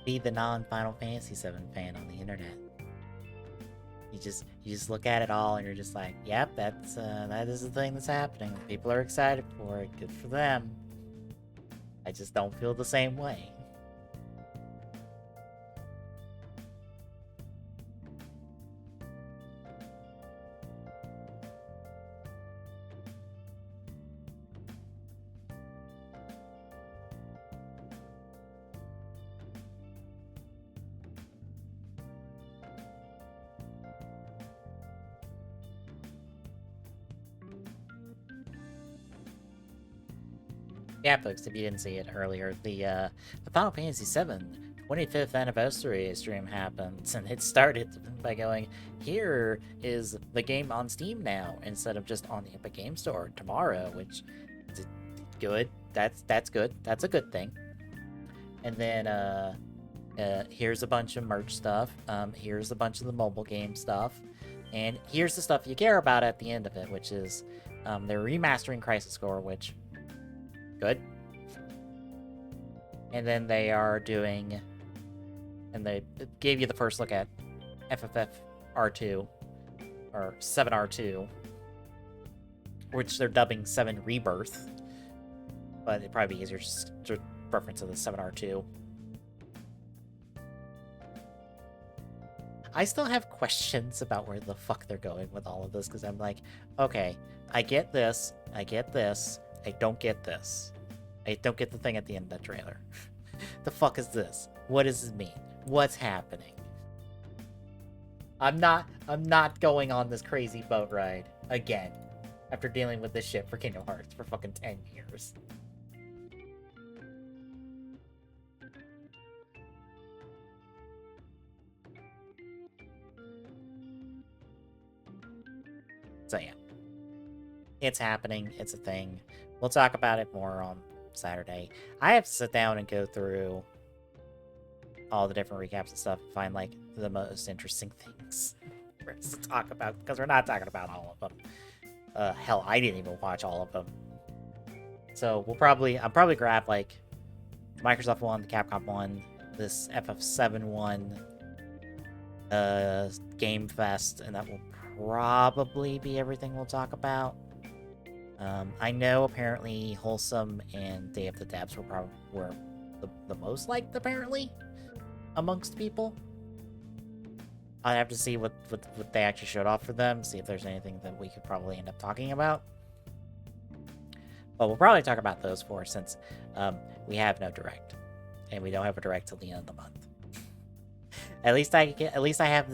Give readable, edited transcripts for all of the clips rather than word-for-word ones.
be the non-Final Fantasy VII fan on the internet. You just look at it all and you're just like, yep, that is the thing that's happening. People are excited for it. Good for them. I just don't feel the same way. Yeah, folks, if you didn't see it earlier, the Final Fantasy VII 25th anniversary stream happens, and it started by going, here is the game on Steam now, instead of just on the Epic Game Store tomorrow, which is good. That's good. That's a good thing. And then here's a bunch of merch stuff. Here's a bunch of the mobile game stuff. And here's the stuff you care about at the end of it, which is they're remastering Crisis Core, which good. And then they are doing, and they gave you the first look at FFFR2, or 7R2, which they're dubbing 7 Rebirth, but it'd probably be easier just to reference to the 7R2. I still have questions about where the fuck they're going with all of this, because I'm like, okay, I get this, I don't get this. I don't get the thing at the end of that trailer. The fuck is this? What does this mean? What's happening? I'm not going on this crazy boat ride again after dealing with this shit for Kingdom Hearts for fucking 10 years. So yeah. It's happening. It's a thing. We'll talk about it more on Saturday. I have to sit down and go through all the different recaps and stuff and find, like, the most interesting things for us to talk about, because we're not talking about all of them. Hell, I didn't even watch all of them. So I'll probably grab, like, the Microsoft one, the Capcom one, this FF7 one, Game Fest, and that will probably be everything we'll talk about. I know apparently Wholesome and Day of the Devs were the most liked, apparently, amongst people. I have to see what they actually showed off for them, see if there's anything that we could probably end up talking about. But we'll probably talk about those four, since we have no direct, and we don't have a direct till the end of the month. At least I have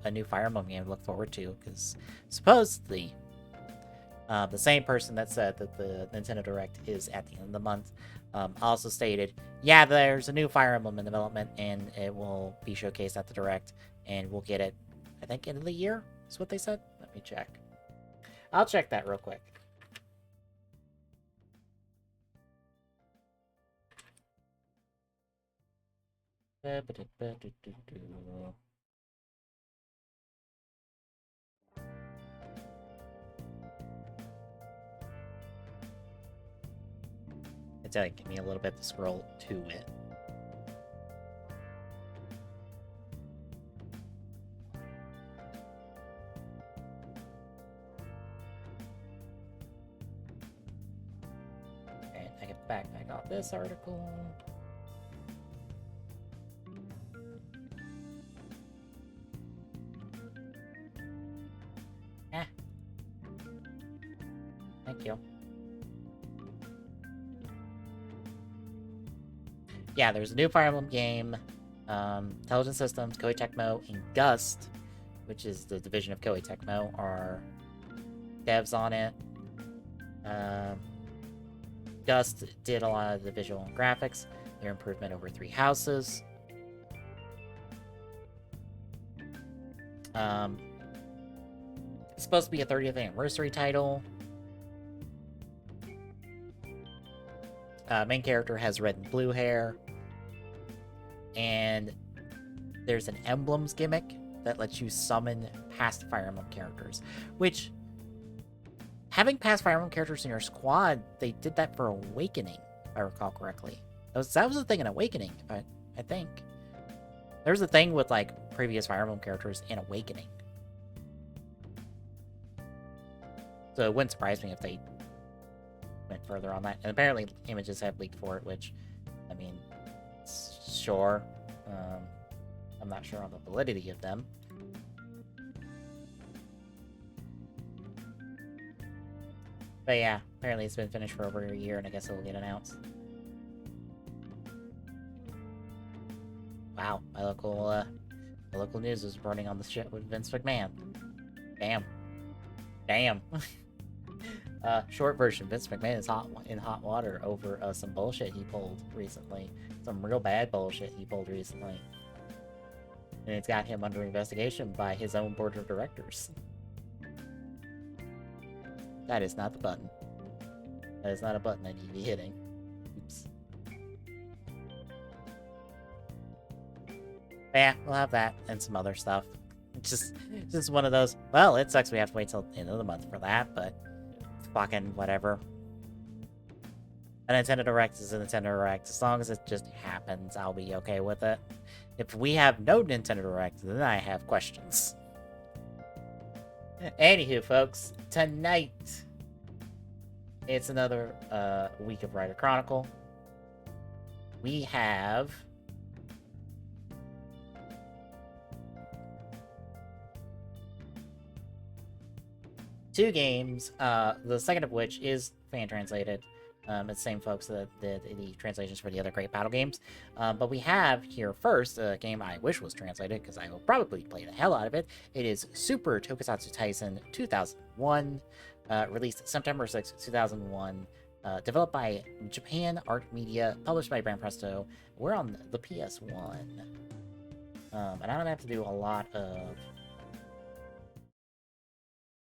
a new Fire Emblem game to look forward to, because supposedly the same person that said that the Nintendo Direct is at the end of the month also stated, yeah, there's a new Fire Emblem in development, and it will be showcased at the Direct, and we'll get it, I think, end of the year is what they said. Let me check. I'll check that real quick. It's like, give me a little bit to scroll to it. And I get back off this article. Thank you. Yeah, there's a new Fire Emblem game. Intelligent Systems, Koei Tecmo, and Gust, which is the division of Koei Tecmo, are devs on it. Gust did a lot of the visual and graphics. Their improvement over 3 houses. It's supposed to be a 30th anniversary title. Main character has red and blue hair. And there's an emblems gimmick that lets you summon past Fire Emblem characters. Which, having past Fire Emblem characters in your squad, they did that for Awakening, if I recall correctly. That was the thing in Awakening, I think. There's a thing with, like, previous Fire Emblem characters in Awakening. So it wouldn't surprise me if they went further on that. And apparently images have leaked for it, which, I mean, sure. I'm not sure on the validity of them. But yeah, apparently it's been finished for over a year, and I guess it'll get announced. Wow, my local news is running on the shit with Vince McMahon. Damn. Short version, Vince McMahon is in hot water over some bullshit he pulled recently. Some real bad bullshit he pulled recently. And it's got him under investigation by his own board of directors. That is not the button. That is not a button I need to be hitting. Oops. But yeah, we'll have that and some other stuff. It's just one of those, well, it sucks we have to wait till the end of the month for that, but fucking whatever. A Nintendo Direct is a Nintendo Direct. As long as it just happens, I'll be okay with it. If we have no Nintendo Direct, then I have questions. Anywho, folks, tonight it's another week of Writer Chronicle. We have two games, the second of which is fan translated. It's the same folks that did the translations for the other great battle games. But we have here first a game I wish was translated, because I will probably play the hell out of it. It is Super Tokusatsu Taisen 2001, released September 6, 2001, developed by Japan Art Media, published by Brand Presto. We're on the PS1. And I don't have to do a lot of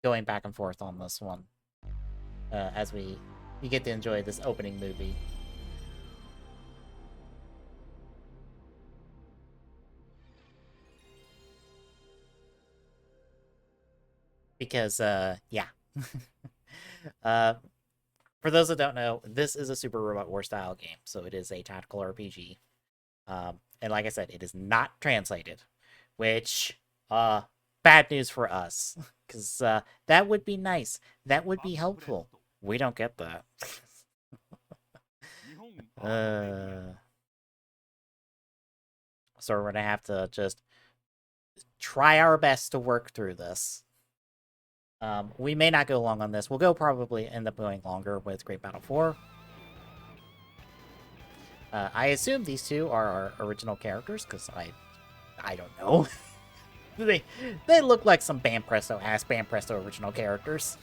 going back and forth on this one, as we get to enjoy this opening movie. Because, yeah. For those that don't know, this is a Super Robot War style game, so it is a tactical RPG. And like I said, it is not translated, which, bad news for us, because that would be nice. That would be helpful. We don't get that. So we're going to have to just try our best to work through this. We may not go long on this. We'll probably end up going longer with Great Battle 4. I assume these two are our original characters, because I don't know. they look like some Band Presto original characters.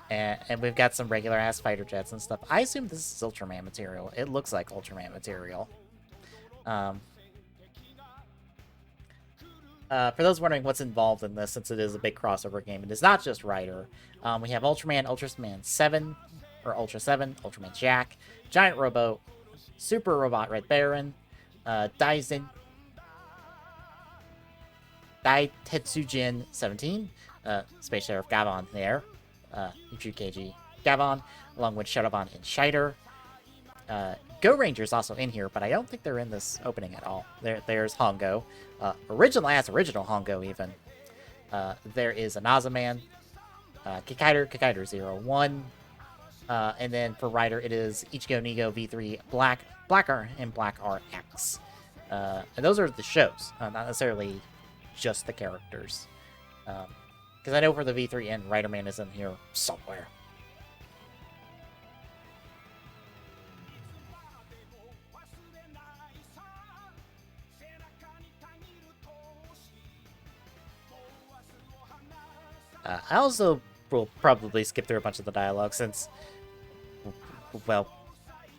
And we've got some regular ass fighter jets and stuff. I assume this is Ultraman material. It looks like Ultraman material. For those wondering what's involved in this, since it is a big crossover game, it is not just Rider. We have Ultraman, Ultraman 7, or Ultra 7, Ultraman Jack, Giant Robo, Super Robot Red Baron, Daitetsujin 17, Space Sheriff Gavon there, UKG Gavon, along with Shadowbon and Shider. Go Ranger's also in here, but I don't think they're in this opening at all. There's Hongo. Original Hongo, even. There is Anazaman, Kikaider 01, and then for Rider, it is Ichigo Nigo V3 Black-R and Black-RX. And those are the shows, not necessarily just the characters. Because I know for the V3 and Riderman is in here somewhere. I also will probably skip through a bunch of the dialogue since, well,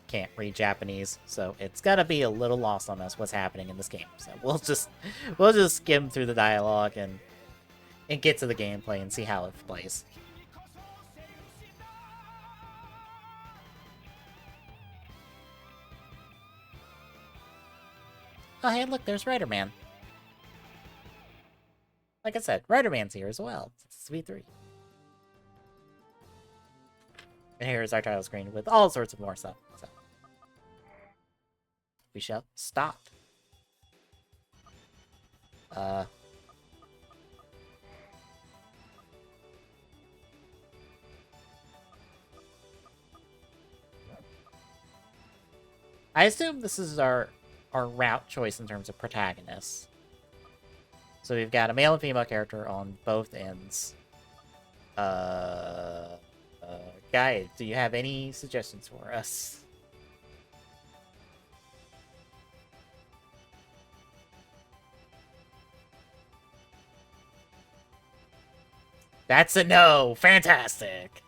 can't read Japanese, so it's gonna be a little lost on us what's happening in this game. So we'll just skim through the dialogue and get to the gameplay and see how it plays. Oh, hey, look, there's Riderman. Like I said, Riderman's here as well. It's V3. And here's our title screen with all sorts of more stuff. So we shall stop. I assume this is our route choice in terms of protagonists. So we've got a male and female character on both ends. Guys, do you have any suggestions for us? That's a no! Fantastic!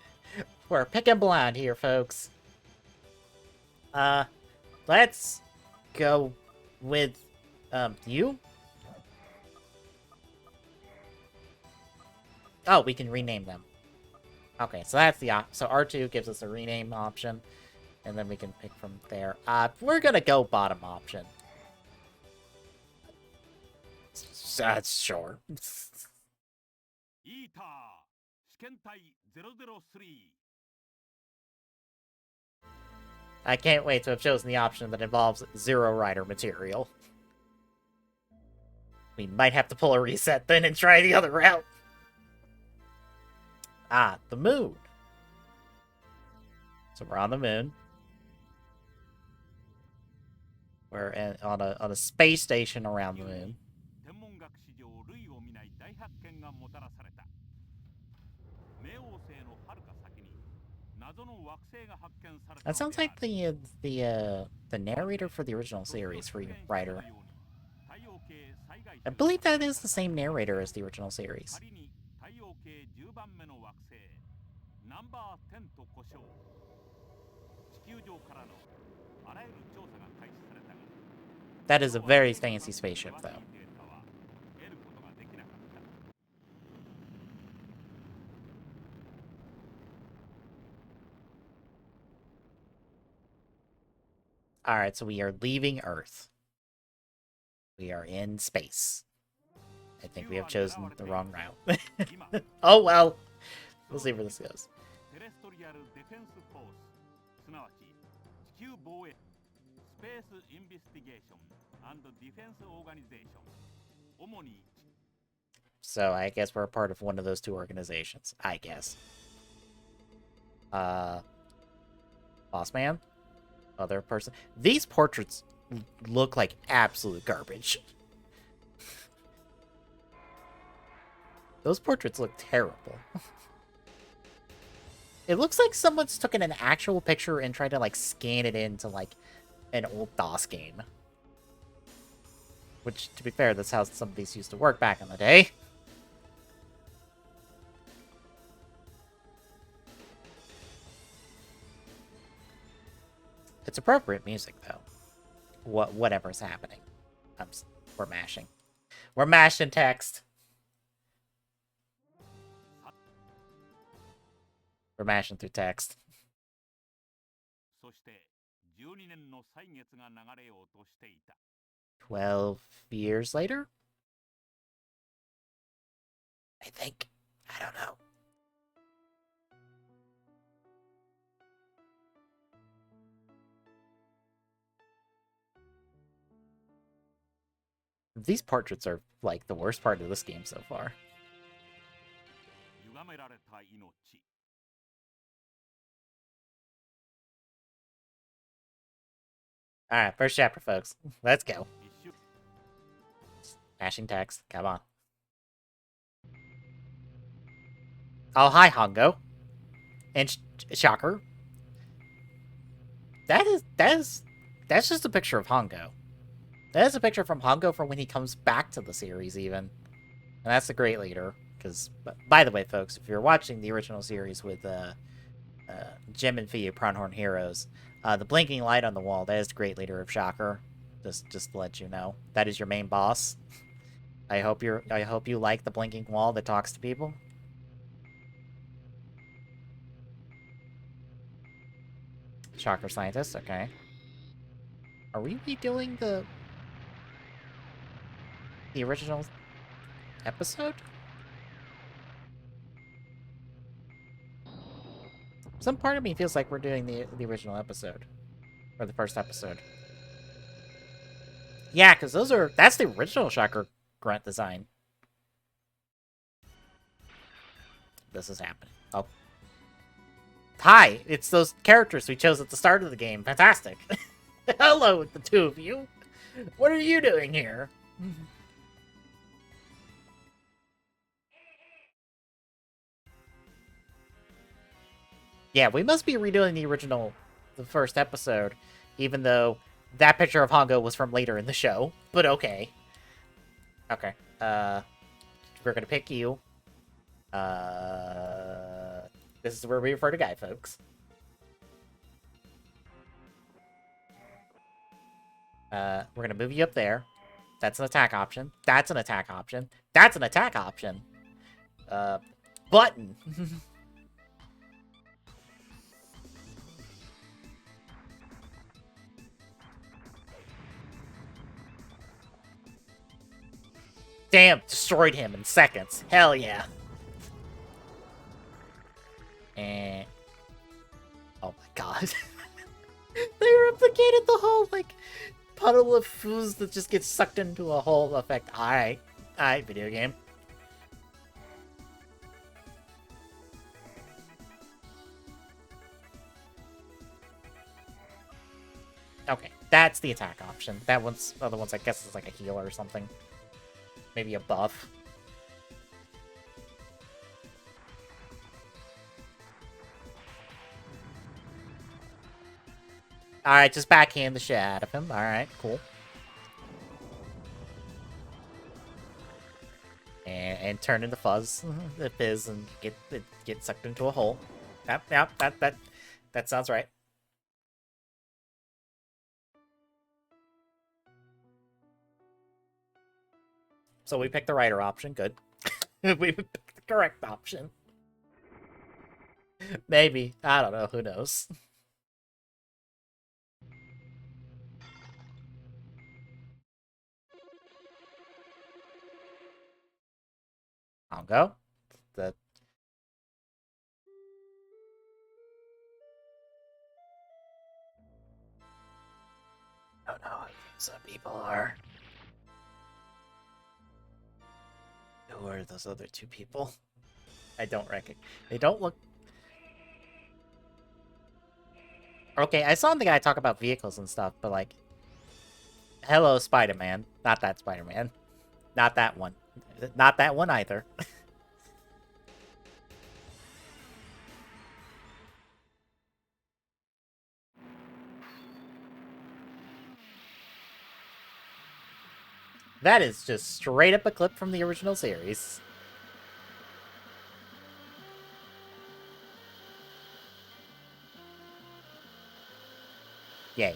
We're picking blind here, folks. Let's go with, you? Oh, we can rename them. Okay, so that's the so R2 gives us a rename option, and then we can pick from there. We're gonna go bottom option. That's sure. I can't wait to have chosen the option that involves Zero Rider material. We might have to pull a reset then and try the other route. Ah, the moon. So we're on the moon. We're on a space station around the moon. That sounds like the narrator for the original series, Free Rider. I believe that is the same narrator as the original series. That is a very fancy spaceship, though. Alright, so we are leaving Earth. We are in space. I think we have chosen the wrong route. Oh well! We'll see where this goes. So I guess we're a part of one of those two organizations. I guess. Boss man? Other person? These portraits look like absolute garbage. Those portraits look terrible. It looks like someone's taken an actual picture and tried to, like, scan it into, like, an old DOS game. Which, to be fair, that's how some of these used to work back in the day. It's appropriate music, though. Whatever's happening. We're mashing. We're mashing text. We're mashing through text. 12 years later? I think. I don't know. These portraits are, like, the worst part of this game so far. Alright, first chapter, folks. Let's go. Mashing text. Come on. Oh, hi, Hongo. And Shocker. That's just a picture of Hongo. That is a picture from Hongo from when he comes back to the series, even. And that's the Great Leader. Because, by the way, folks, if you're watching the original series with Jim and Fee of Pronghorn Heroes, the blinking light on the wall, that is the Great Leader of Shocker. Just to let you know. That is your main boss. I hope you like the blinking wall that talks to people. Shocker Scientist, okay. Are we redoing the original episode? Some part of me feels like we're doing the original episode. Or the first episode. Yeah, because that's the original Shocker Grunt design. This is happening. Oh. Hi, it's those characters we chose at the start of the game. Fantastic. Hello, the two of you. What are you doing here? Yeah, we must be redoing the first episode, even though that picture of Hongo was from later in the show. But okay. Okay. We're gonna pick you. This is where we refer to Guy, folks. We're gonna move you up there. That's an attack option. That's an attack option. That's an attack option. Button. Damn, destroyed him in seconds. Hell yeah. And oh my god. They replicated the whole, like, puddle of fooze that just gets sucked into a hole effect. Alright. Alright, video game. Okay, that's the attack option. That one's, other one's, I guess, is like a healer or something. Maybe a buff. Alright, just backhand the shit out of him. Alright, cool. And turn into fuzz, the fizz, and get sucked into a hole. Yep, that sounds right. So we picked the righter option. Good. We picked the correct option. Maybe. I don't know. Who knows? I'll go. The I don't know who some people are. Who are those other two people? I don't recognize. They don't look. Okay, I saw the guy talk about vehicles and stuff, but like, hello, Spider-Man. Not that Spider-Man. Not that one. Not that one either. That is just straight up a clip from the original series. Yay.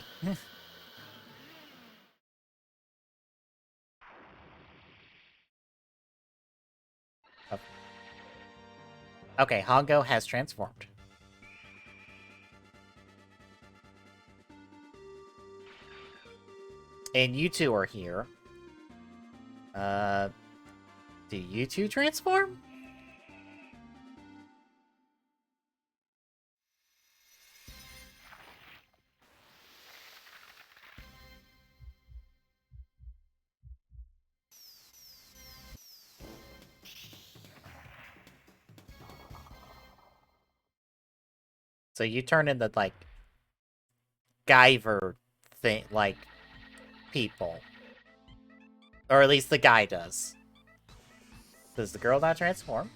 Oh. Okay, Hongo has transformed. And you two are here. Do you two transform? So you turn into, like, Guyver thing, like, people. Or at least the guy does. Does the girl not transform?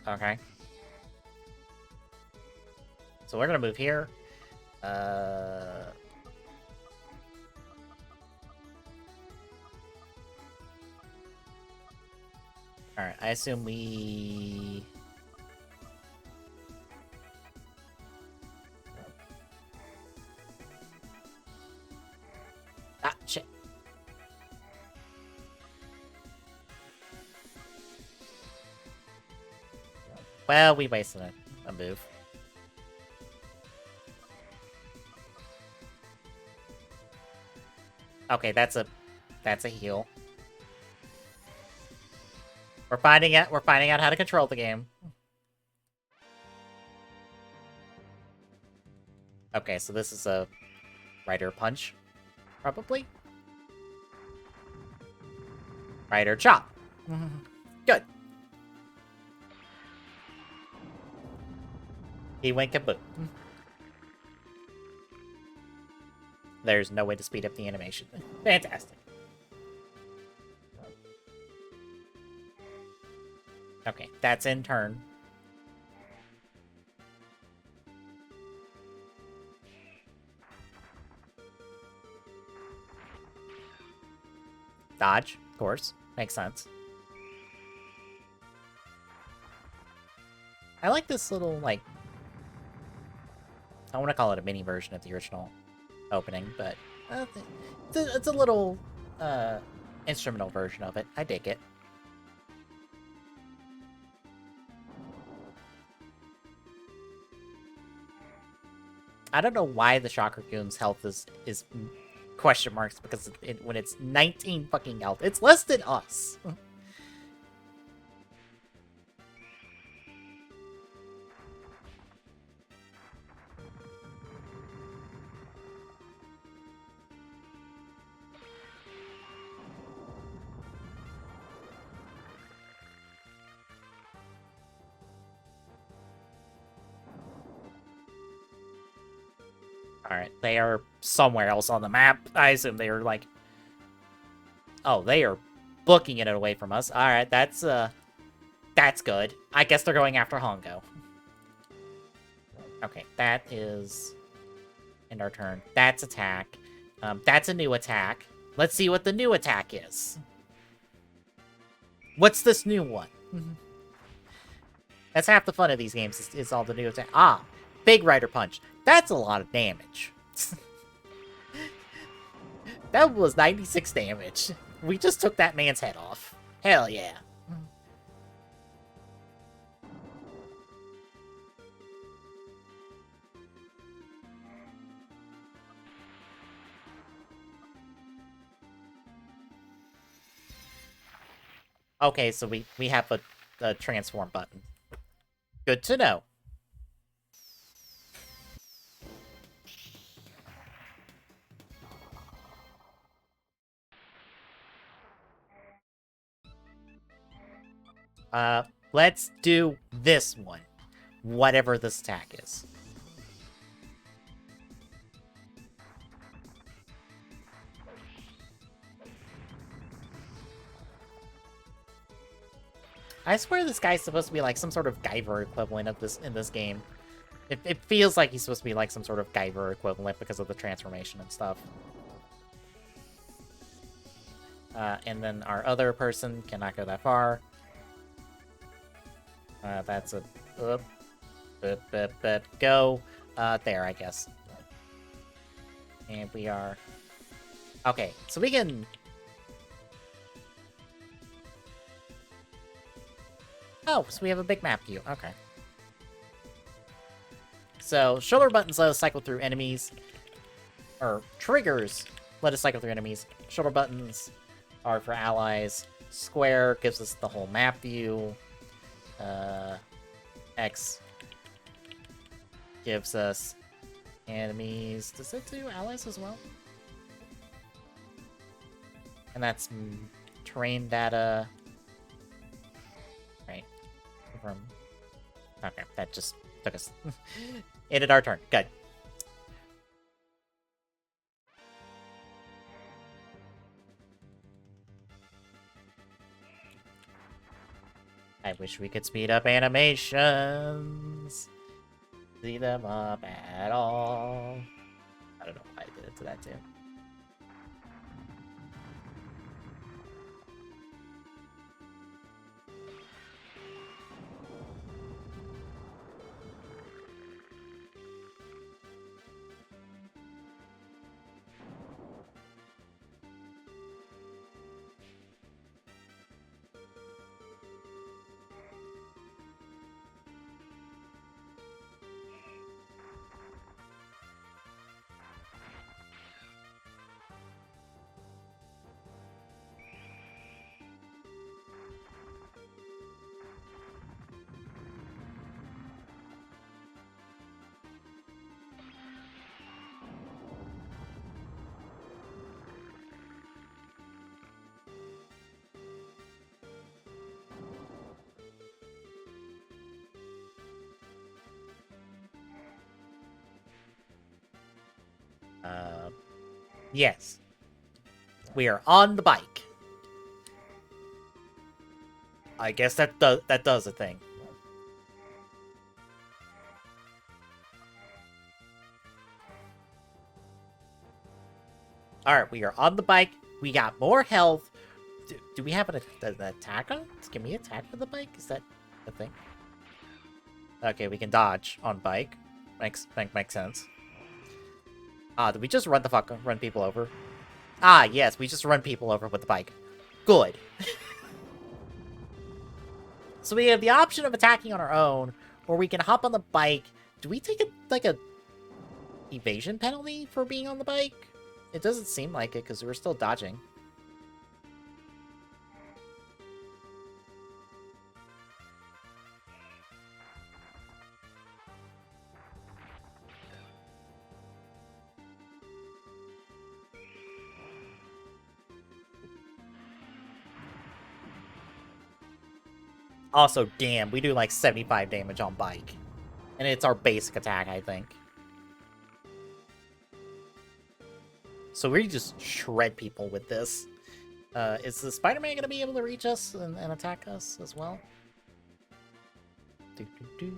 Okay. So we're gonna move here. Alright, I assume we... Ah, shit. Well, we wasted a move. Okay, that's a heal. We're finding out how to control the game. Okay, so this is a Rider Punch, probably. Rider Chop. Good. He went kaboom. There's no way to speed up the animation. Fantastic. Okay, that's in turn. Dodge, of course. Makes sense. I like this little, like... I want to call it a mini version of the original opening, but... it's a little, instrumental version of it. I dig it. I don't know why the Shocker Goom's health is question marks, because when it's 19 fucking health, it's less than us. Alright, they are somewhere else on the map. I assume they are, like... Oh, they are booking it away from us. Alright, that's good. I guess they're going after Hongo. Okay, that is... end our turn. That's attack. That's a new attack. Let's see what the new attack is. What's this new one? That's half the fun of these games, is all the new attack. Ah, Big Rider Punch. That's a lot of damage. That was 96 damage. We just took that man's head off. Hell yeah. Okay, so we have a transform button. Good to know. Let's do this one. Whatever this attack is. I swear this guy's supposed to be like some sort of Guyver equivalent of this in this game. It feels like he's supposed to be like some sort of Guyver equivalent because of the transformation and stuff. And then our other person cannot go that far. That's a... go. There, I guess. And we are... Okay, so we can... Oh, so we have a big map view. Okay. So, shoulder buttons let us cycle through enemies. Or, triggers let us cycle through enemies. Shoulder buttons are for allies. Square gives us the whole map view. X gives us enemies. Does it do allies as well? And that's terrain data. Right. Okay, that just took us. Ended our turn. Good. I wish we could speed up animations. Speed them up at all. I don't know why I did it to that too. Yes. We are on the bike. I guess that does a thing. Alright, we are on the bike. We got more health. Do we have an attack on? Can we attack with the bike? Is that a thing? Okay, we can dodge on bike. Makes sense. Did we just run people over? Ah, yes, we just run people over with the bike. Good. So we have the option of attacking on our own, or we can hop on the bike. Do we take a evasion penalty for being on the bike? It doesn't seem like it, because we're still dodging. Also, damn, we do like 75 damage on bike. And it's our basic attack, I think. So we just shred people with this. Is the Spider-Man gonna be able to reach us and attack us as well? Do, do, do.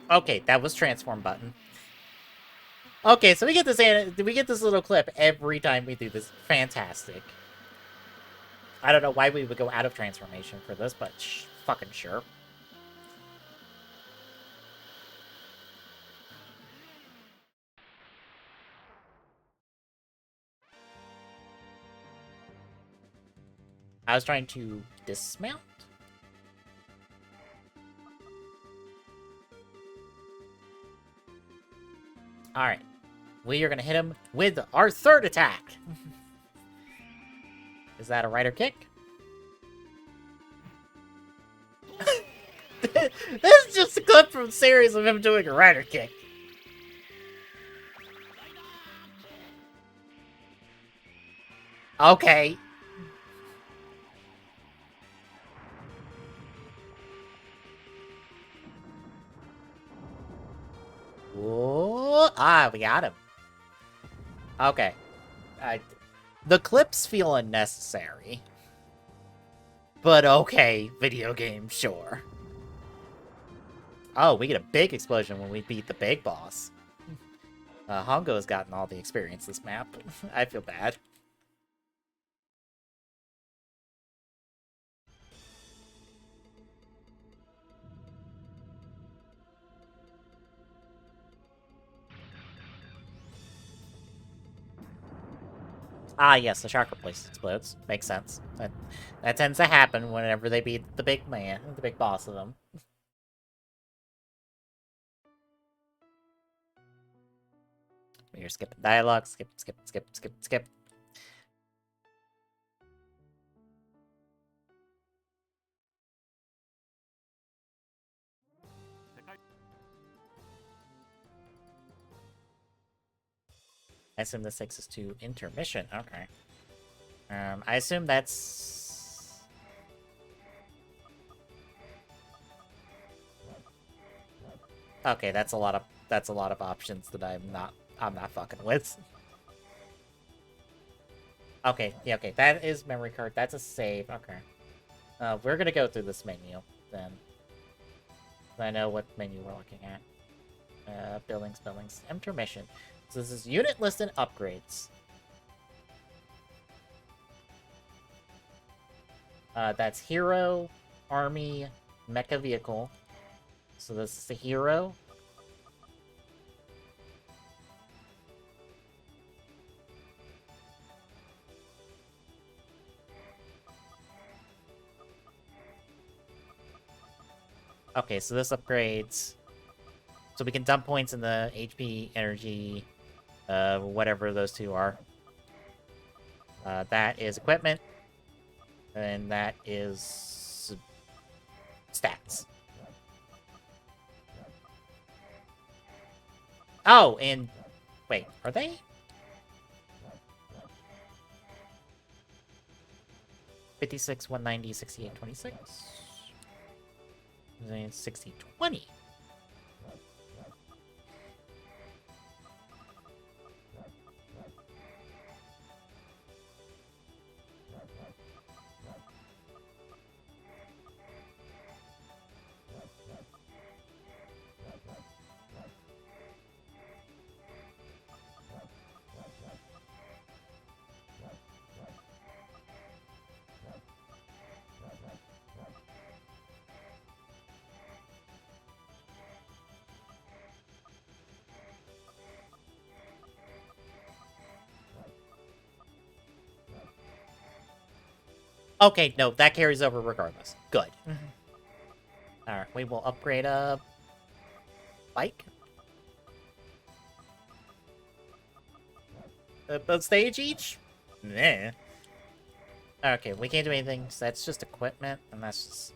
Okay, that was transform button. Okay, so we get this little clip every time we do this. Fantastic. I don't know why we would go out of transformation for this, but fucking sure. I was trying to dismount. Alright. We are going to hit him with our third attack. Is that a rider kick? This is just a clip from a series of him doing a rider kick. Okay. Whoa. Ah, we got him. Okay. The clips feel unnecessary. But okay, video game, sure. Oh, we get a big explosion when we beat the big boss. Hongo's gotten all the experience this map. I feel bad. Ah, yes, the chakra place explodes. Makes sense. That tends to happen whenever they beat the big man, the big boss of them. You're skipping dialogue. Skip, skip, skip, skip, skip. I assume this takes us to intermission. Okay. I assume that's... Okay, that's a lot of options that I'm not fucking with. Okay, yeah, okay, that is memory card. That's a save. Okay. We're gonna go through this menu then. I know what menu we're looking at. Buildings. Intermission. So this is unit list and upgrades. That's hero, army, mecha vehicle, So this is the hero. Okay, so this upgrades. So we can dump points in the HP, energy, whatever those two are. That is equipment. And that is stats. Oh, and wait, are they? 56, 190, 68, 26. 60, 20. Okay, no, that carries over regardless. Good. Alright, we will upgrade a bike. A stage each? Nah. Okay, we can't do anything, so that's just equipment, and that's just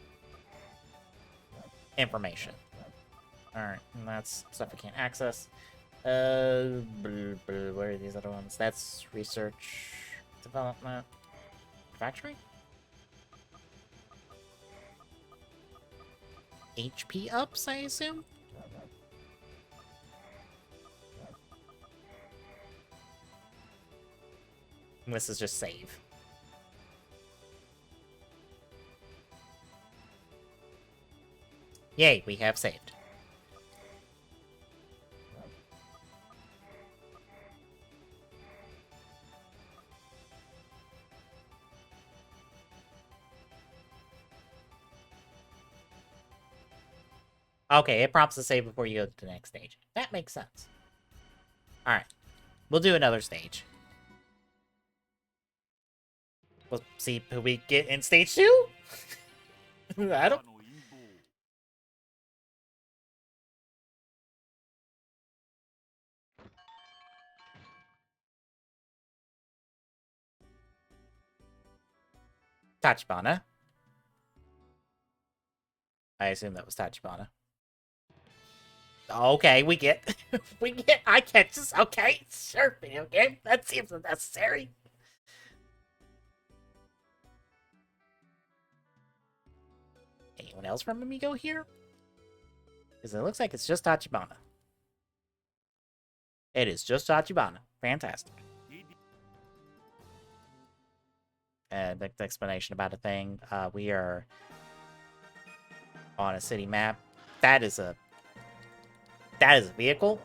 information. Alright, and that's stuff we can't access. Where are these other ones? That's research, development, manufacturing? HP ups, I assume? And this is just save. Yay, we have saved. Okay, it prompts to save before you go to the next stage. That makes sense. Alright. We'll do another stage. We'll see who we get in stage 2? I don't... Tachibana. I assume that was Tachibana. Okay, we get... I can't just... Okay, sure, video game. That seems unnecessary. Anyone else from Amigo here? Because it looks like it's just Tachibana. It is just Tachibana. Fantastic. The explanation about a thing. We are on a city map. That is a vehicle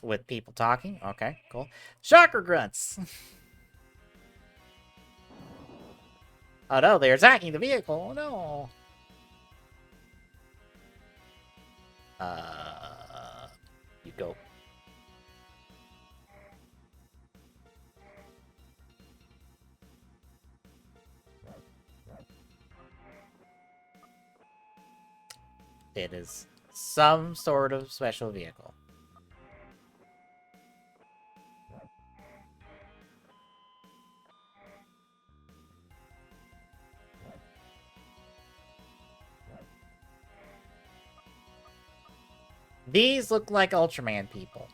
with people talking. Okay, cool. Shocker grunts. Oh no, they're attacking the vehicle. Oh no. You go. It is some sort of special vehicle. These look like Ultraman people.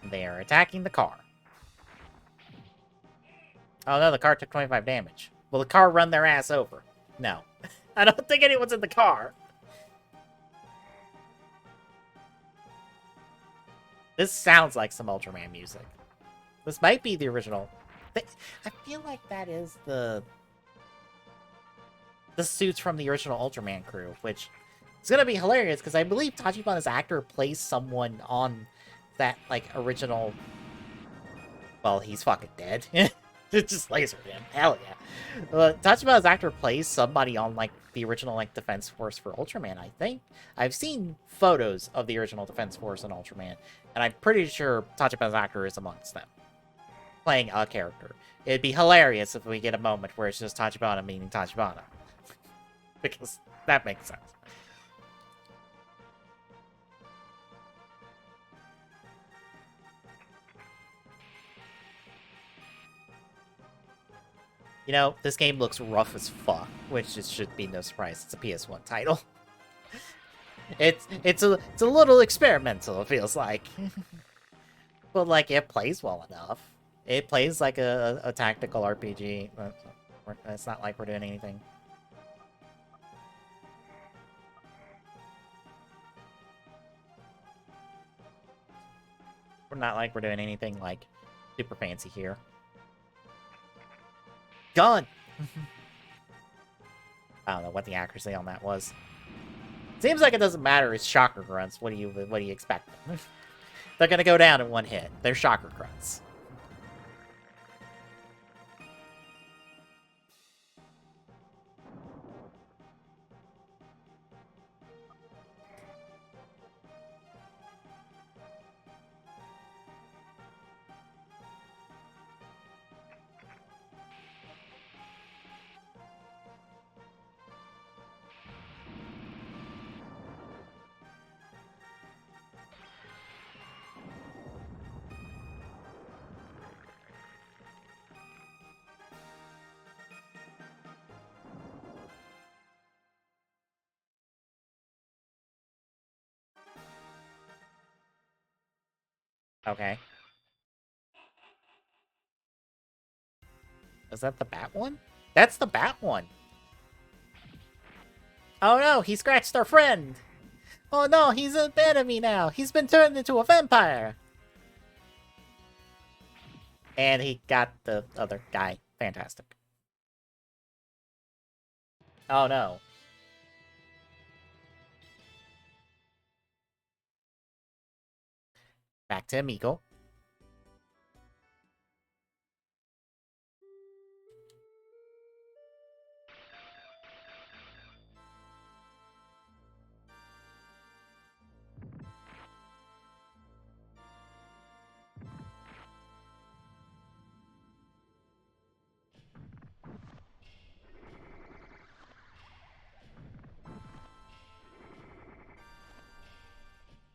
They are attacking the car. Oh no, the car took 25 damage. Will the car run their ass over? No. I don't think anyone's in the car. This sounds like some Ultraman music. This might be the original. I feel like that is the suits from the original Ultraman crew, which It's gonna be hilarious because I believe Tachibana's actor plays someone on that like original. Well, he's fucking dead. It just lasered him. Hell yeah. Tachibana's actor plays somebody on like the original like Defense Force for Ultraman. I think I've seen photos of the original Defense Force and Ultraman, and I'm pretty sure Tachibana's actor is amongst them, playing a character. It'd be hilarious if we get a moment where it's just Tachibana meeting Tachibana, because that makes sense. You know, this game looks rough as fuck, which should be no surprise. It's a PS1 title. It's a little experimental, it feels like. But like it plays well enough. It plays like a tactical RPG. It's not like we're doing anything. We're not like we're doing anything like super fancy here. Gun! I don't know what the accuracy on that was. Seems like it doesn't matter. It's shocker grunts. What do you expect? They're gonna go down in one hit. They're shocker grunts. Okay. Is that the bat one? That's the bat one. Oh no, he scratched our friend. Oh no, he's an enemy now. He's been turned into a vampire. And he got the other guy. Fantastic. Oh no. Back to Amigo.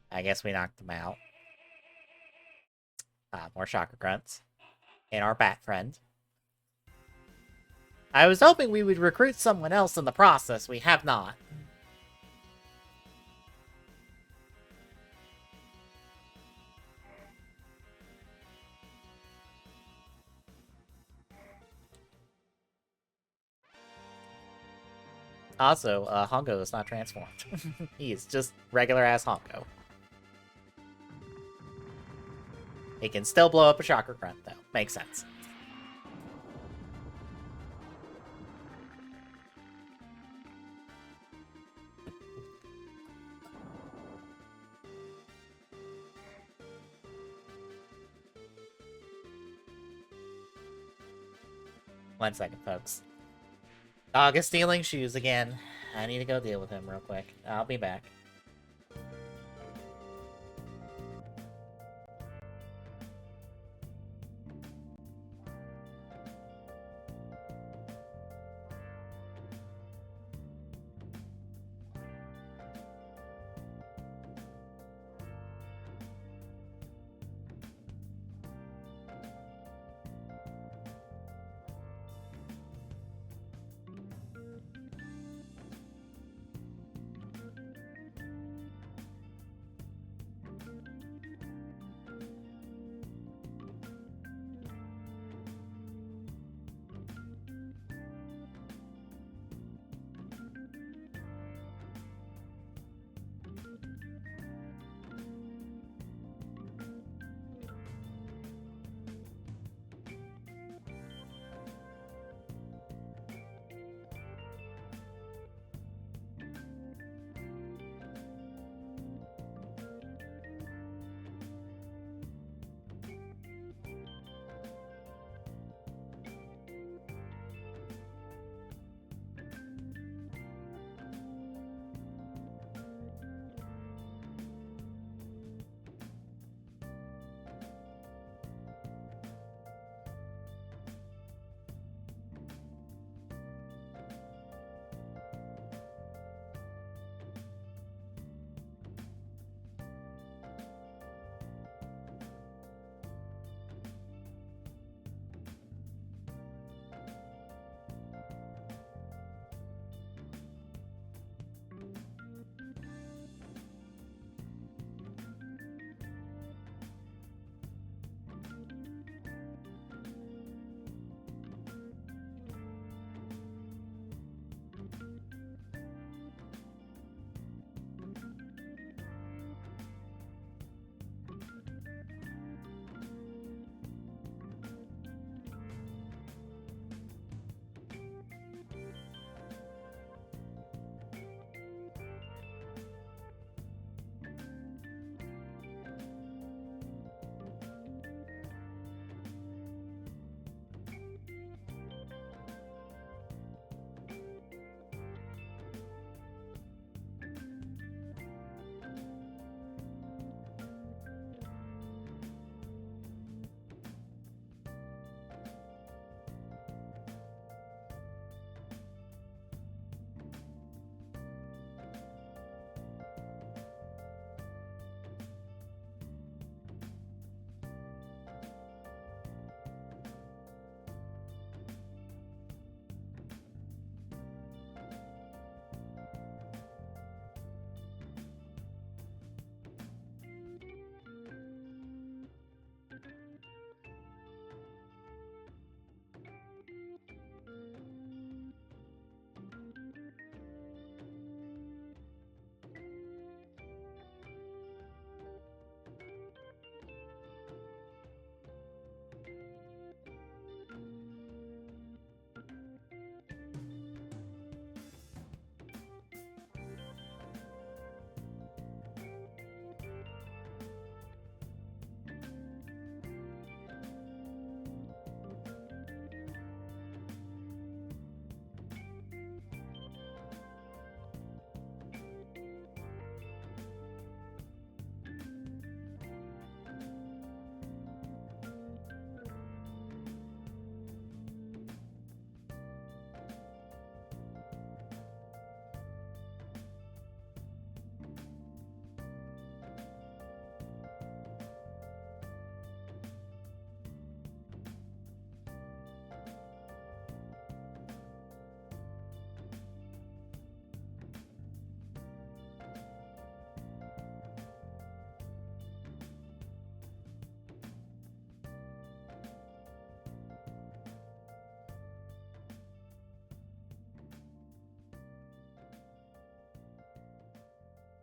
I guess we knocked him out. More shocker grunts. And our bat friend. I was hoping we would recruit someone else in the process. We have not. Also, Hongo is not transformed. He's just regular-ass Hongo. He can still blow up a shocker grunt, though. Makes sense. One second, folks. Dog is stealing shoes again. I need to go deal with him real quick. I'll be back.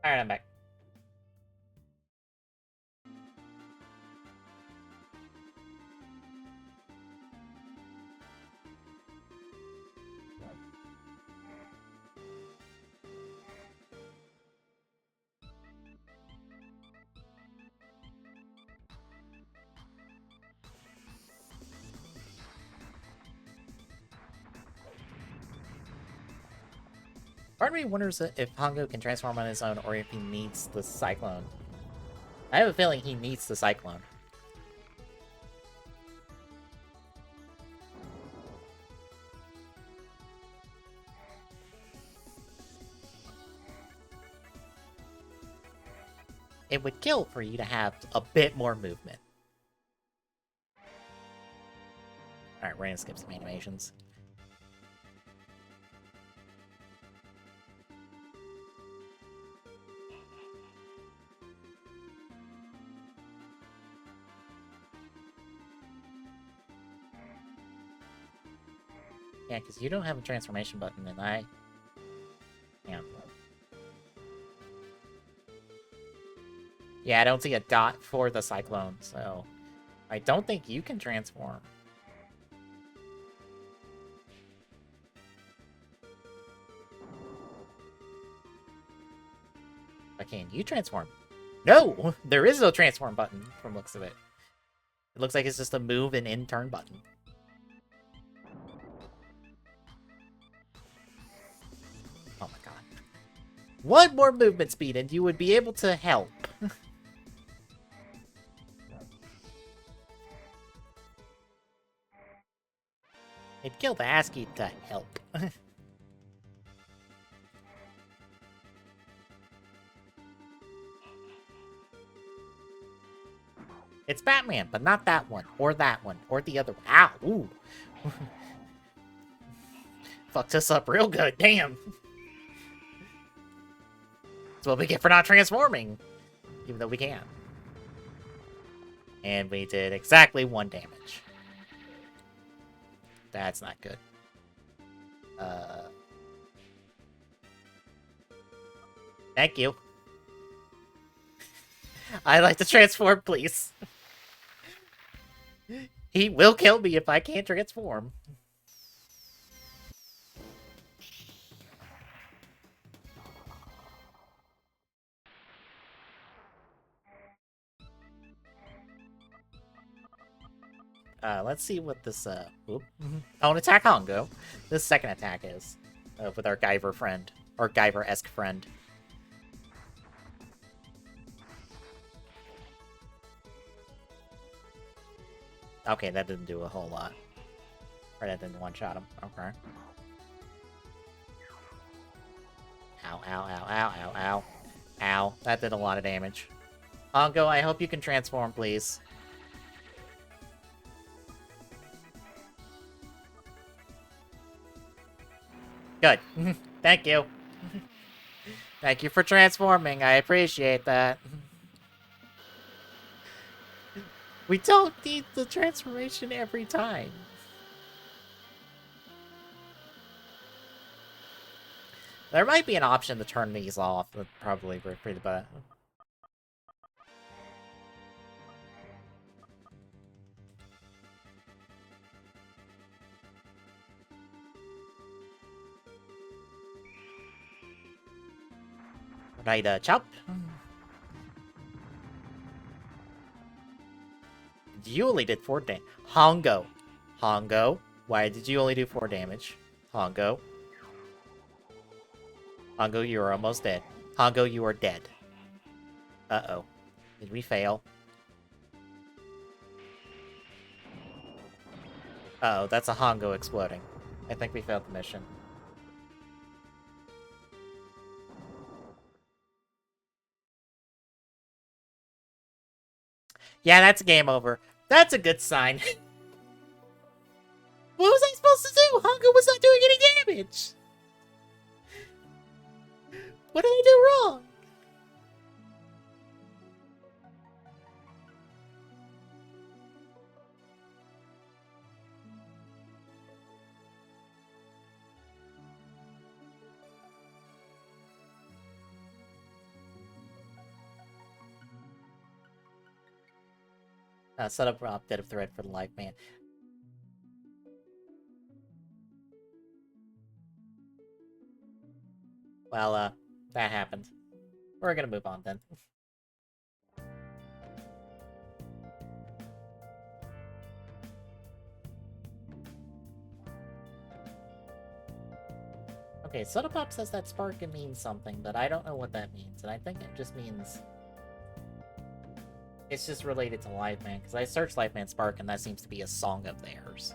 Alright, I'm back. Part of me wonders if Hongo can transform on his own or if he needs the Cyclone. I have a feeling he needs the Cyclone. It would kill for you to have a bit more movement. Alright, we're gonna skip some animations. Yeah, because you don't have a transformation button, and I... Yeah. Yeah, I don't see a dot for the Cyclone, so... I don't think you can transform. But can you transform? No! There is no transform button, from looks of it. It looks like it's just a move and in-turn button. Oh my god. One more movement speed and you would be able to help. It'd kill to ask you to help. It's Batman, but not that one, or the other one. Ow! Ooh! Fucked us up real good, damn! That's what we get for not transforming! Even though we can. And we did exactly 1 damage. That's not good. Thank you. I'd like to transform, please. He will kill me if I can't transform. Let's see what this, Oop. Oh, an attack Hongo. This second attack is. With our Guyver friend. Or Guyver-esque friend. Okay, that didn't do a whole lot. Or that didn't one-shot him. Okay. Ow, ow, ow, ow, ow, ow. Ow, that did a lot of damage. Hongo, I hope you can transform, please. Good. Thank you. Thank you for transforming. I appreciate that. We don't need the transformation every time. There might be an option to turn these off. That'd probably work pretty bad. Right, chop. You only did 4 damage. Hongo. Hongo. Why did you only do 4 damage? Hongo. Hongo, you are almost dead. Hongo, you are dead. Uh-oh. Did we fail? Uh oh, that's a Hongo exploding. I think we failed the mission. Yeah, that's game over. That's a good sign. What was I supposed to do? Hongo was not doing any damage. What did I do wrong? Set up a bit of thread for the live man. Well, that happened. We're gonna move on then. Okay, Sodapop says that spark means something, but I don't know what that means, and I think it just means... It's just related to Live Man, because I searched Live Man Spark, and that seems to be a song of theirs.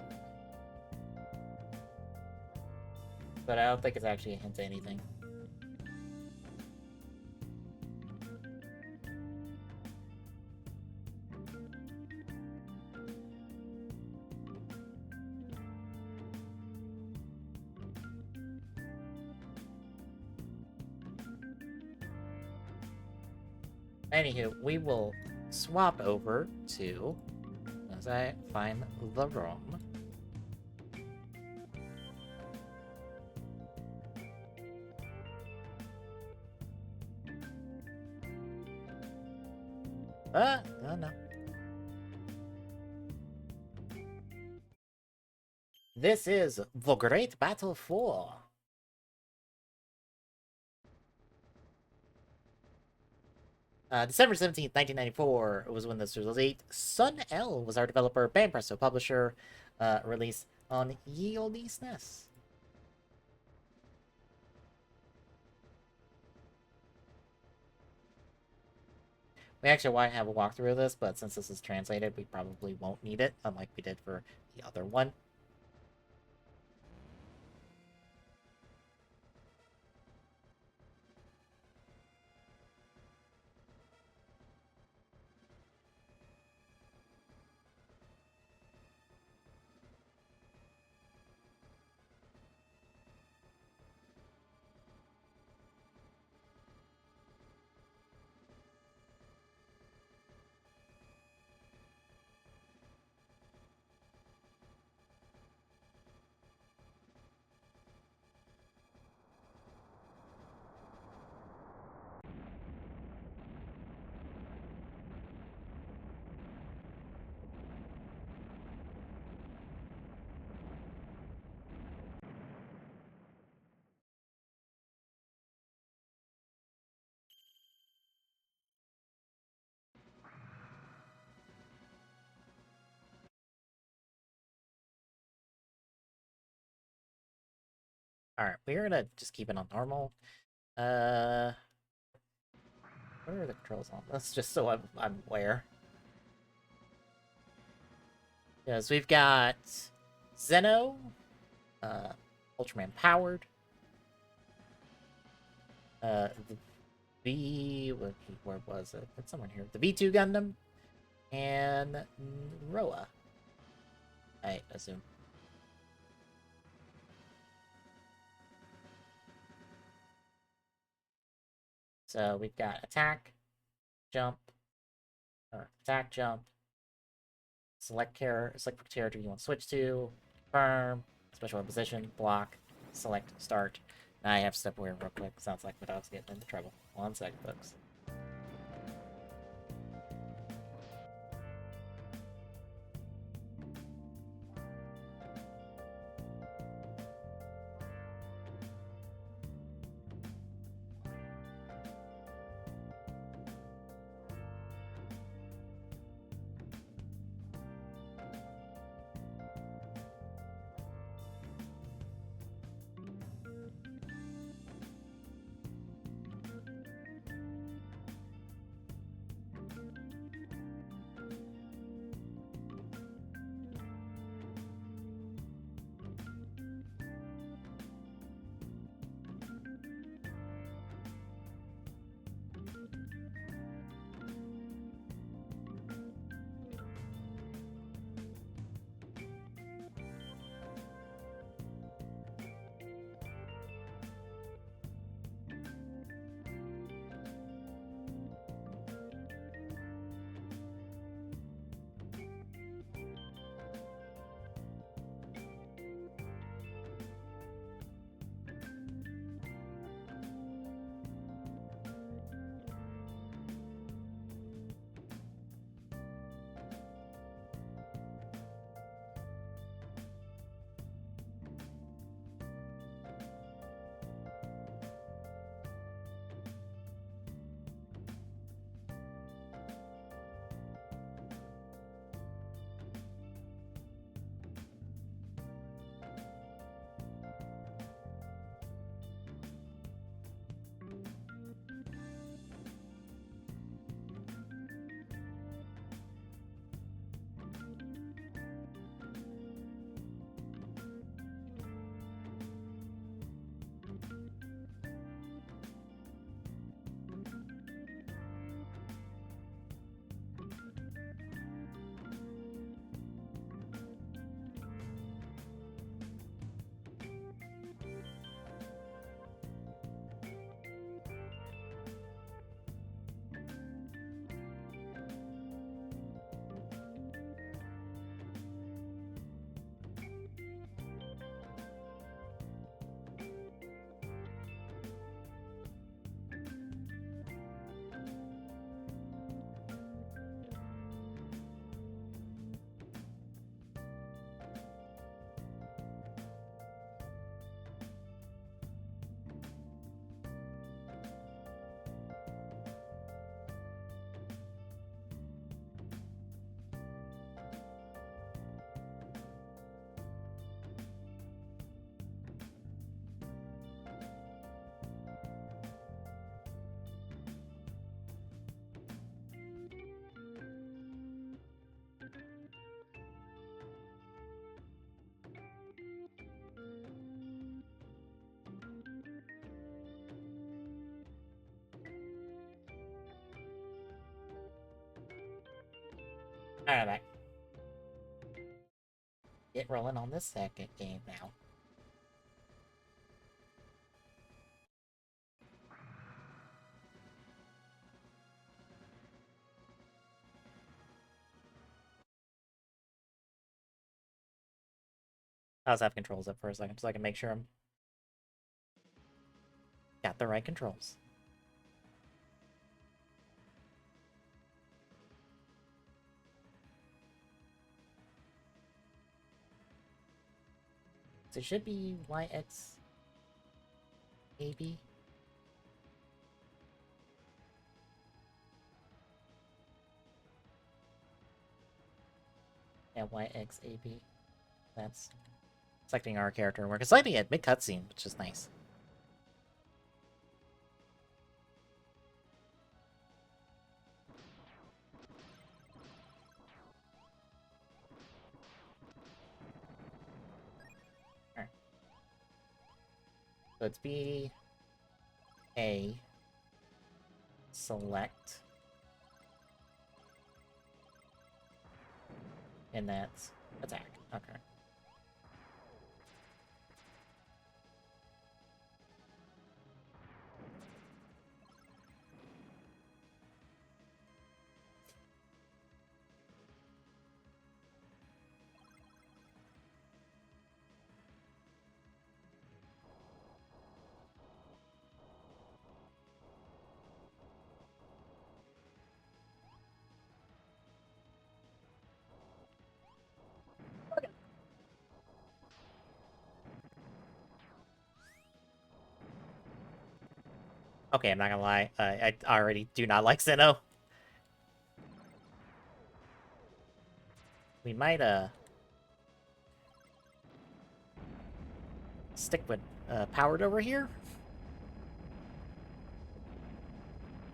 But I don't think it's actually a hint to anything. Anywho, we will swap over to, as I find the room. Oh no. This is The Great Battle 4. December 17th, 1994 was when this was released. Sun L was our developer, Banpresto publisher, released on Ye Olde SNES. We actually want to have a walkthrough of this, but since this is translated, we probably won't need it, unlike we did for the other one. Alright, we're gonna just keep it on normal. What are the controls on? That's just so I'm aware. Yes, we've got Zeno, Ultraman powered. The where was it? It's somewhere here. The V2 Gundam and Roa, I assume. So we've got attack, jump, or attack, jump, select character you want to switch to, confirm, special position, block, select, start. Now I have to step away real quick. Sounds like my dog's getting into trouble. 1 second, folks. Alright, back. Get rolling on this second game now. I was have controls up for a second so I can make sure I'm got the right controls. So it should be YX AB. Yeah, YXAB. That's selecting our character. We're selecting a big cutscene, which is nice. Alright. So it's B A select, and that's attack. Okay. Okay, I'm not gonna lie. I already do not like Sinnoh. We might, stick with, Powered over here.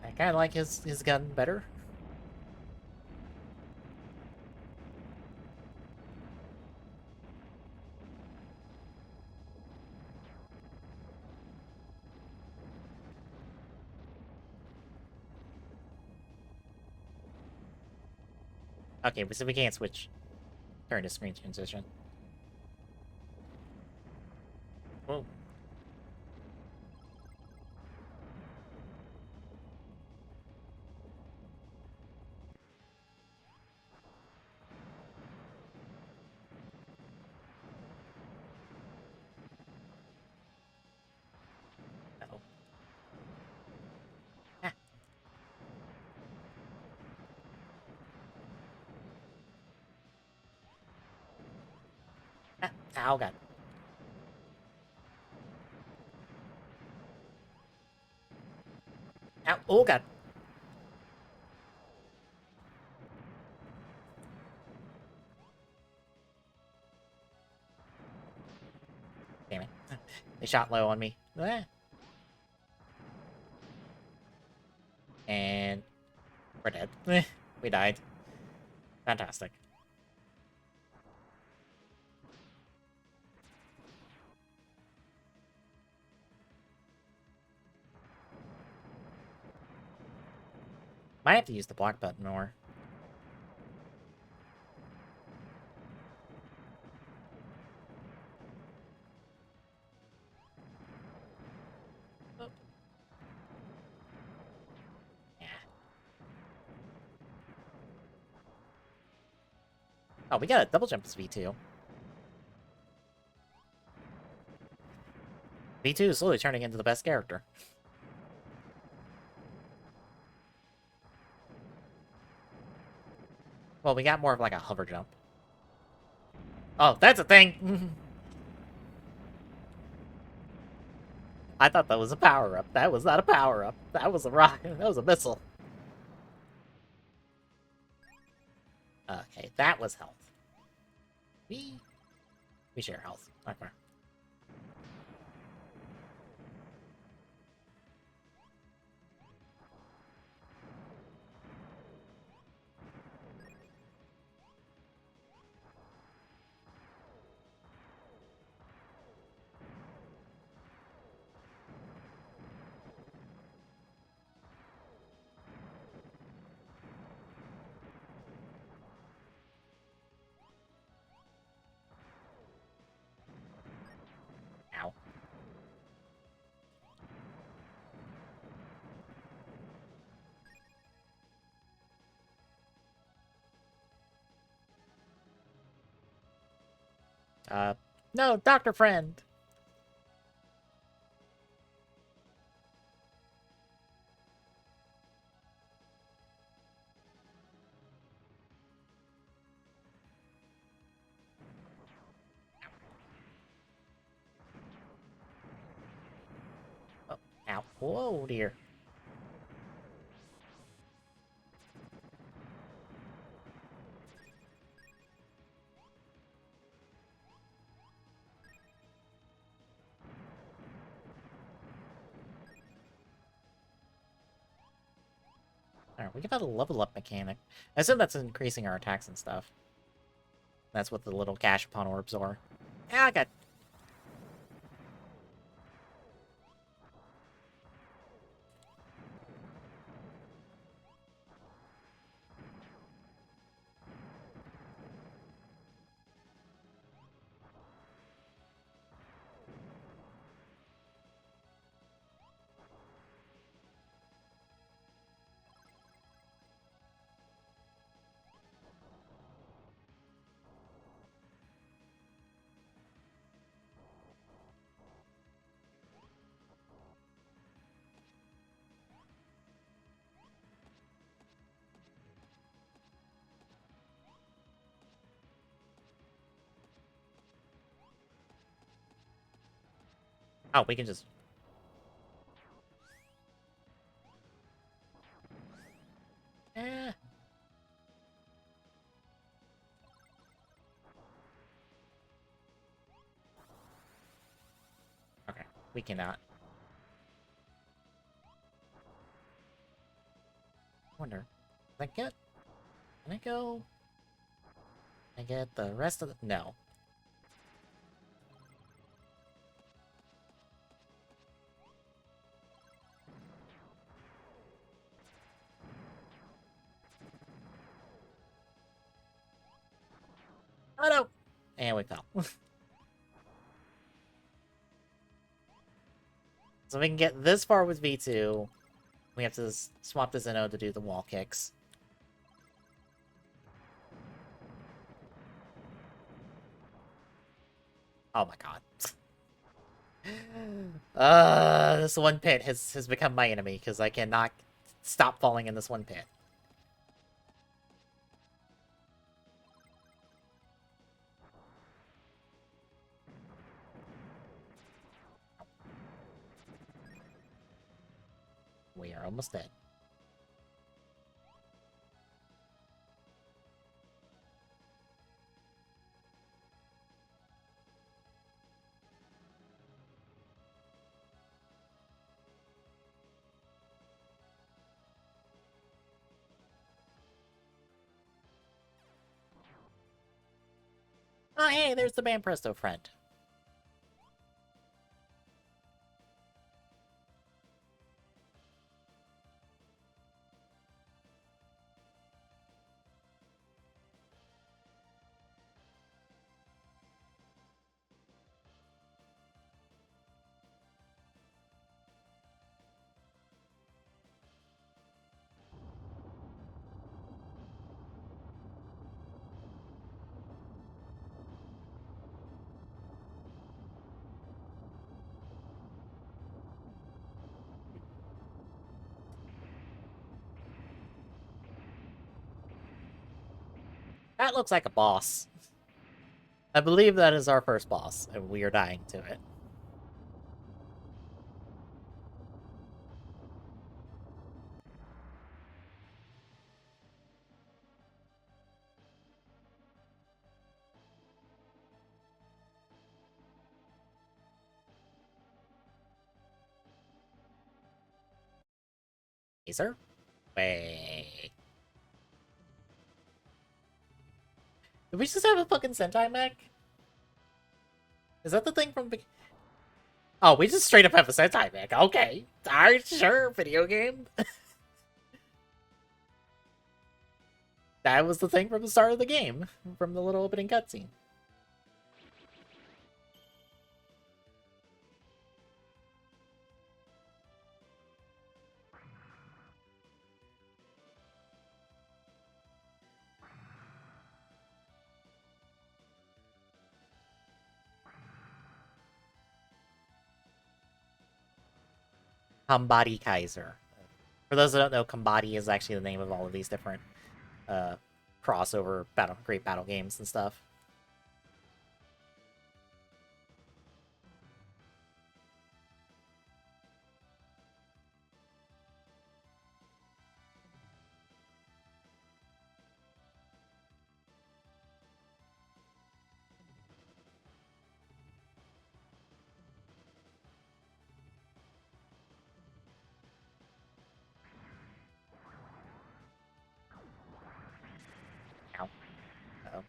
I kinda like his gun better. Okay, so we can't switch turn to screen transition. Whoa. Uh-oh. Ah. Ah. Oh, God. Ow. Oh, God. Damn it. They shot low on me. Ah. And we're dead. We died. Fantastic. Might have to use the block button more. Oh. Yeah. Oh, we got a double jump as V2. V2 is slowly turning into the best character. Well, we got more of like a hover jump. Oh, that's a thing! I thought that was a power-up. That was not a power-up. That was a rocket. That was a missile. Okay, that was health. We share health. Okay. No, Dr. Friend. Oh, ow. Whoa, dear. Alright, we got a level up mechanic. I assume that's increasing our attacks and stuff. That's what the little cash upon orbs are. Ah, I got. Oh, we can just. Eh. Okay, we cannot. Wonder. Can I get. Can I go? Can I get the rest of the. No. Oh no! And we fell. So we can get this far with V2. We have to swap to Zeno to do the wall kicks. Oh my god. This one pit has become my enemy, because I cannot stop falling in this one pit. We are almost dead. Oh, hey, there's the Band Presto friend. That looks like a boss. I believe that is our first boss, and we are dying to it. Laser? Wait. Did we just have a fucking Sentai mech? Is that the thing from... Oh, we just straight up have a Sentai mech. Okay. Alright, sure, video game. That was the thing from the start of the game. From the little opening cutscene. Combati Kaiser. For those that don't know, Combati is actually the name of all of these different crossover great battle games and stuff. Ow. Uh-oh.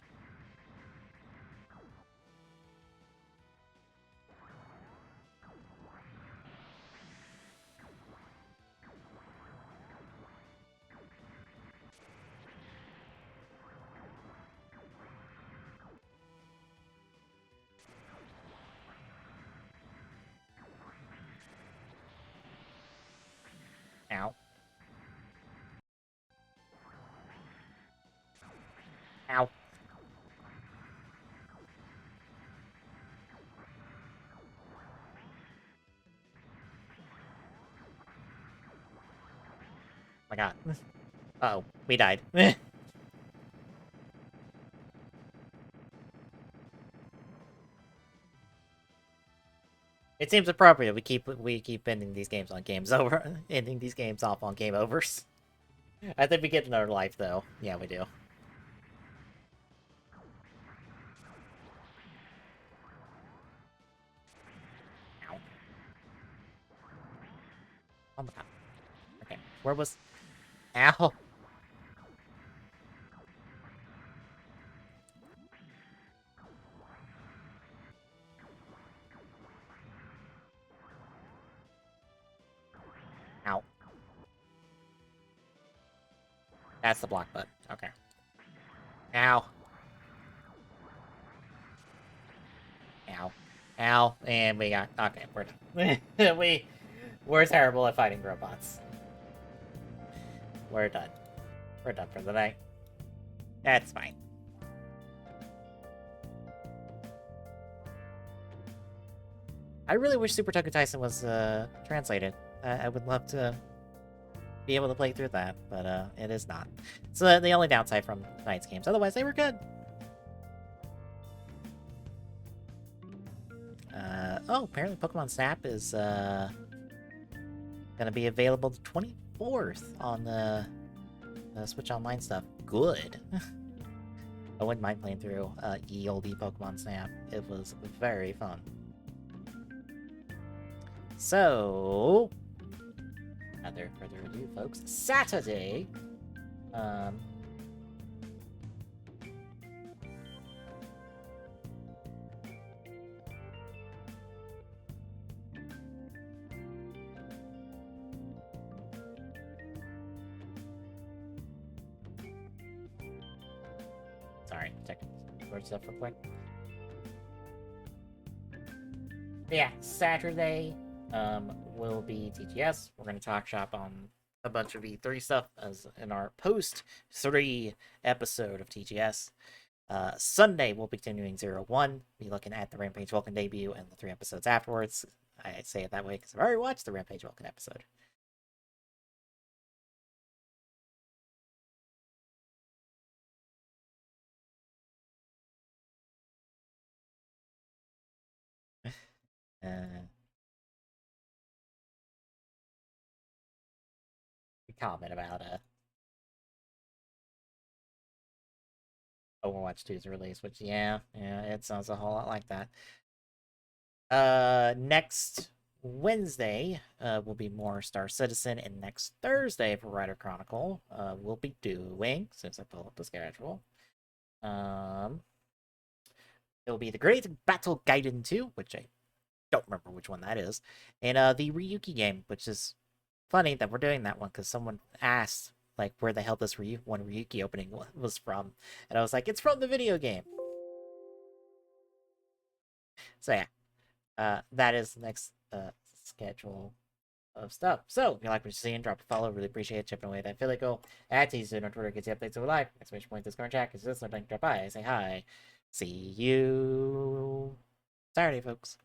Ow. Ow. My god. Uh-oh. We died. It seems appropriate. We keep ending these games on games over, ending these games off on game overs. I think we get another life though. Yeah, we do. Ow. Oh my god. Okay. Where was? Ow. Ow. That's the block button. Okay. Ow. Ow. Ow. And we got... Okay, we're done. We're terrible at fighting robots. We're done. We're done for the night. That's fine. I really wish Super Toku Tyson was translated. I would love to be able to play through that, but it is not. It's the only downside from tonight's games. Otherwise, they were good. Oh, apparently Pokemon Snap is gonna be available the 24th on the Switch Online stuff. Good. I wouldn't mind playing through ye olde Pokemon Snap. It was very fun. So, without further ado, folks, Saturday. Sorry, check word stuff real quick. Yeah, Saturday will be TGS. We're gonna talk shop on a bunch of E3 stuff as in our post 3 episode of TGS. Sunday we'll be continuing 01. Be looking at the Rampage Vulcan debut and the 3 episodes afterwards. I say it that way because I've already watched the Rampage Vulcan episode. Comment about Overwatch 2's release, which yeah, it sounds a whole lot like that. Next Wednesday will be more Star Citizen, and next Thursday for Rider Chronicle, we'll be doing, since I pulled up the schedule, it'll be the Great Battle Gaiden 2, which I don't remember which one that is, and the Ryuki game, which is funny that we're doing that one because someone asked like where the hell this one Ryuki opening was from, and I was like, it's from the video game. So yeah, that is the next schedule of stuff. So if you like what you're seeing, drop a follow. Really appreciate it. Chipping away that Filico. At TZN on Twitter gets you updates of live. Exclamation point Discord chat. Because this link drop by. Say hi. See you Saturday, folks.